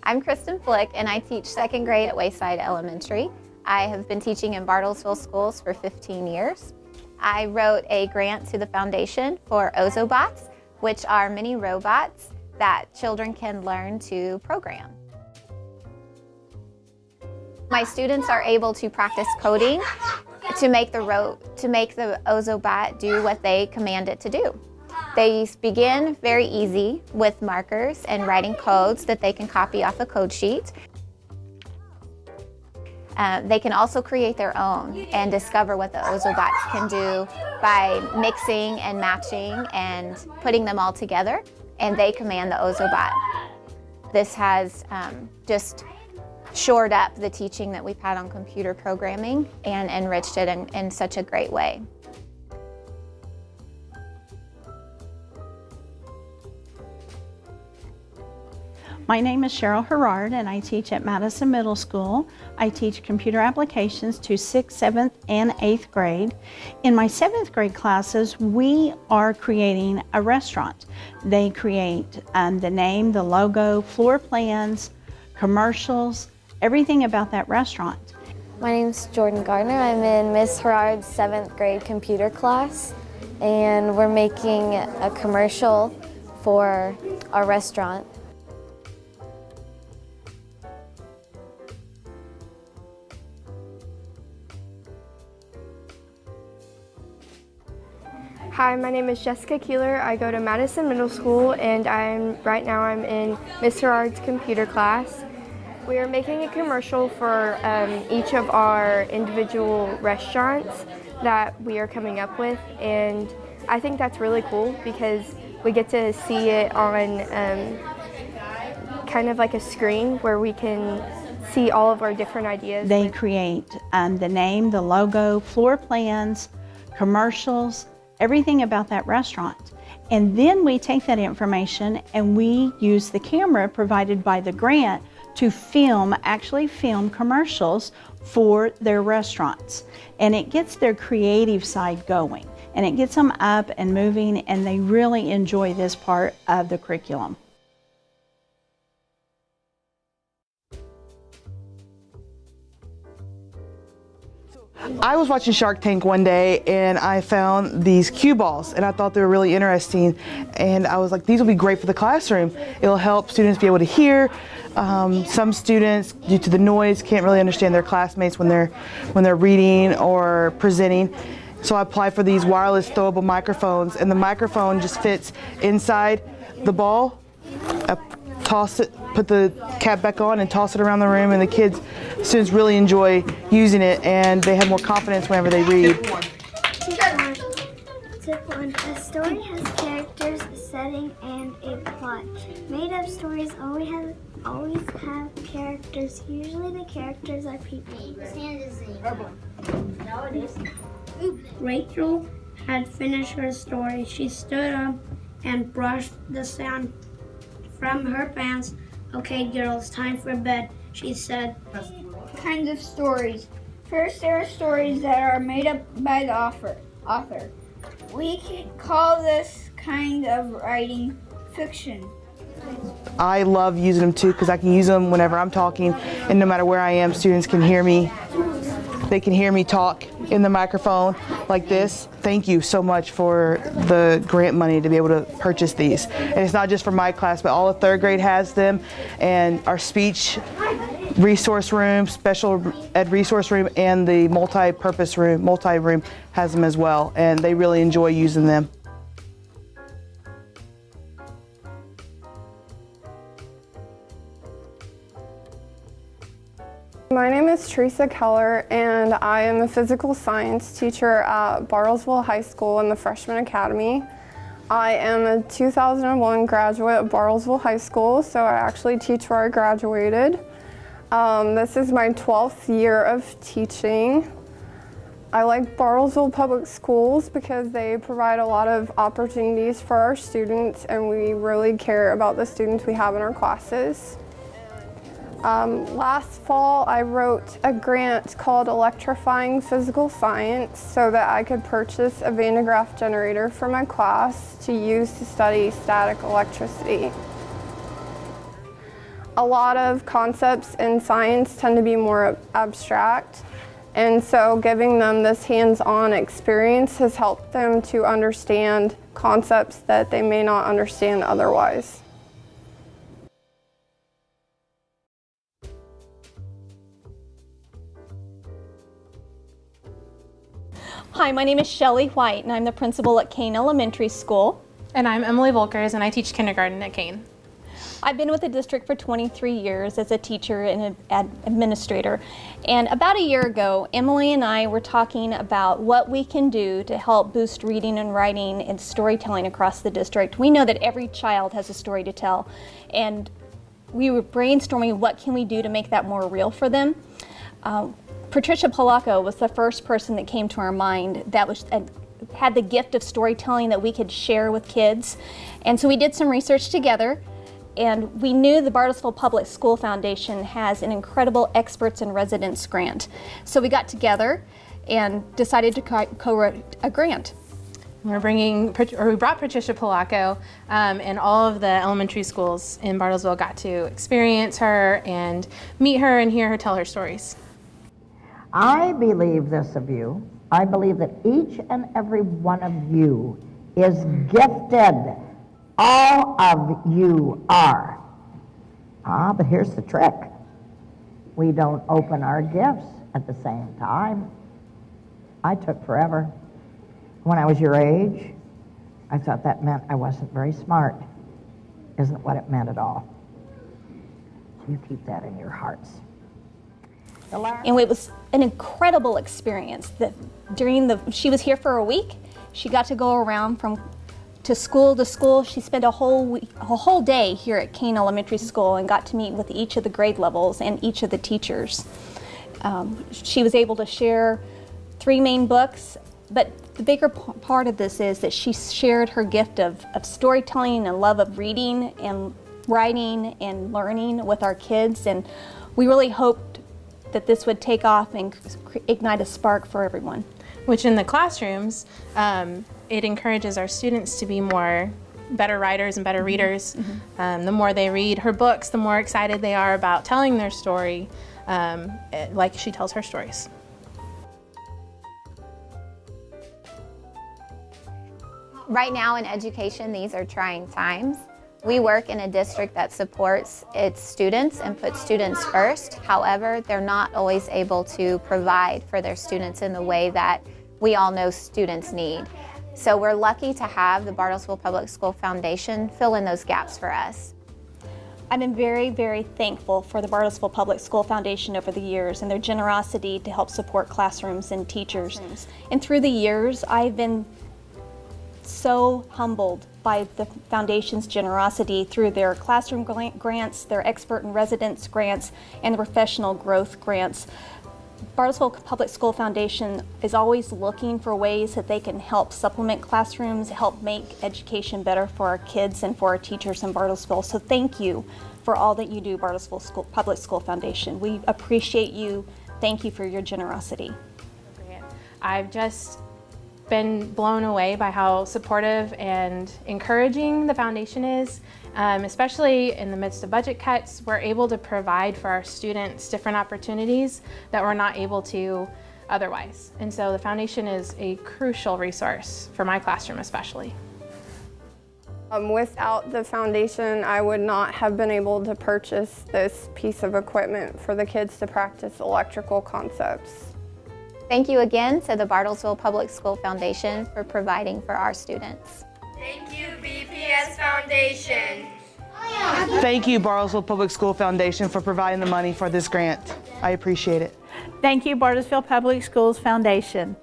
I'm Kristen Flick, and I teach second grade at Wayside Elementary. I have been teaching in Bartlesville schools for 15 years. I wrote a grant to the foundation for Ozobots, which are mini robots that children can learn to program. My students are able to practice coding to make the Ozobot do what they command it to do. They begin very easy with markers and writing codes that they can copy off a code sheet. They can also create their own and discover what the Ozobots can do by mixing and matching and putting them all together, and they command the Ozobot. This has just shored up the teaching that we've had on computer programming and enriched it in such a great way. My name is Cheryl Herrard, and I teach at Madison Middle School. I teach computer applications to 6th, 7th, and 8th grade. In my 7th grade classes, we are creating a restaurant. They create the name, the logo, floor plans, commercials, everything about that restaurant. My name's Jordan Gardner. I'm in Miss Herrard's 7th grade computer class, and we're making a commercial for our restaurant. Hi, my name is Jessica Keeler. I go to Madison Middle School, and right now I'm in Miss Herrard's computer class. We are making a commercial for each of our individual restaurants that we are coming up with, and I think that's really cool because we get to see it on kind of like a screen where we can see all of our different ideas. They create the name, the logo, floor plans, commercials, everything about that restaurant. And then we take that information and we use the camera provided by the grant to actually film commercials for their restaurants. And it gets their creative side going, and it gets them up and moving, and they really enjoy this part of the curriculum. I was watching Shark Tank one day and I found these cue balls and I thought they were really interesting, and I was like, these will be great for the classroom. It'll help students be able to hear. Some students, due to the noise, can't really understand their classmates when they're reading or presenting. So I applied for these wireless throwable microphones, and the microphone just fits inside the ball. Toss it, put the cap back on and toss it around the room, and the students really enjoy using it, and they have more confidence whenever they read. Tip 1. A story has characters, a setting, and a plot. Made-up stories always have characters. Usually the characters are people. Rachel had finished her story. She stood up and brushed the sand from her pants. Okay, girls, time for bed, she said. Kinds of stories. First, there are stories that are made up by the author. We can call this kind of writing fiction. I love using them too because I can use them whenever I'm talking, and no matter where I am, students can hear me. They can hear me talk in the microphone like this. Thank you so much for the grant money to be able to purchase these. And it's not just for my class, but all of 3rd grade has them, and our speech resource room, special ed resource room, and the multi-purpose room, multi-room has them as well, and they really enjoy using them. My name is Teresa Keller, and I am a physical science teacher at Bartlesville High School in the Freshman Academy. I am a 2001 graduate of Bartlesville High School, so I actually teach where I graduated. This is my 12th year of teaching. I like Bartlesville Public Schools because they provide a lot of opportunities for our students, and we really care about the students we have in our classes. Last fall, I wrote a grant called Electrifying Physical Science so that I could purchase a Van de Graaff generator for my class to use to study static electricity. A lot of concepts in science tend to be more abstract, and so giving them this hands-on experience has helped them to understand concepts that they may not understand otherwise. Hi, my name is Shelley White, and I'm the principal at Kane Elementary School. And I'm Emily Volkers, and I teach kindergarten at Kane. I've been with the district for 23 years as a teacher and an administrator. And about a year ago, Emily and I were talking about what we can do to help boost reading and writing and storytelling across the district. We know that every child has a story to tell, and we were brainstorming what can we do to make that more real for them. Patricia Polacco was the first person that came to our mind that had the gift of storytelling that we could share with kids. And so we did some research together, and we knew the Bartlesville Public School Foundation has an incredible Experts in Residence grant. So we got together and decided to co-write a grant. We brought Patricia Polacco, and all of the elementary schools in Bartlesville got to experience her and meet her and hear her tell her stories. I believe this of you. I believe that each and every one of you is gifted. All of you are. But here's the trick. We don't open our gifts at the same time. I took forever. When I was your age, I thought that meant I wasn't very smart. Isn't what it meant at all. So you keep that in your hearts. And it was an incredible experience. She was here for a week. She got to go around from school to school. She spent a whole day here at Kane Elementary School and got to meet with each of the grade levels and each of the teachers. She was able to share 3 main books, but the bigger part of this is that she shared her gift of storytelling and love of reading and writing and learning with our kids, and we really hoped that this would take off and ignite a spark for everyone. Which in the classrooms, it encourages our students to be better writers and better readers. Mm-hmm. The more they read her books, the more excited they are about telling their story, like she tells her stories. Right now in education, these are trying times. We work in a district that supports its students and puts students first. However, they're not always able to provide for their students in the way that we all know students need. So we're lucky to have the Bartlesville Public School Foundation fill in those gaps for us. I've been very, very thankful for the Bartlesville Public School Foundation over the years and their generosity to help support classrooms and teachers. And through the years, I've been so humbled by the Foundation's generosity through their classroom grants, their expert in residence grants, and the professional growth grants. Bartlesville Public School Foundation is always looking for ways that they can help supplement classrooms, help make education better for our kids and for our teachers in Bartlesville. So thank you for all that you do, Bartlesville Public School Foundation. We appreciate you. Thank you for your generosity. I've just been blown away by how supportive and encouraging the foundation is, especially in the midst of budget cuts. We're able to provide for our students different opportunities that we're not able to otherwise. And so the foundation is a crucial resource for my classroom especially. Without the foundation, I would not have been able to purchase this piece of equipment for the kids to practice electrical concepts. Thank you again to the Bartlesville Public School Foundation for providing for our students. Thank you, BPS Foundation. Thank you, Bartlesville Public School Foundation, for providing the money for this grant. I appreciate it. Thank you, Bartlesville Public Schools Foundation.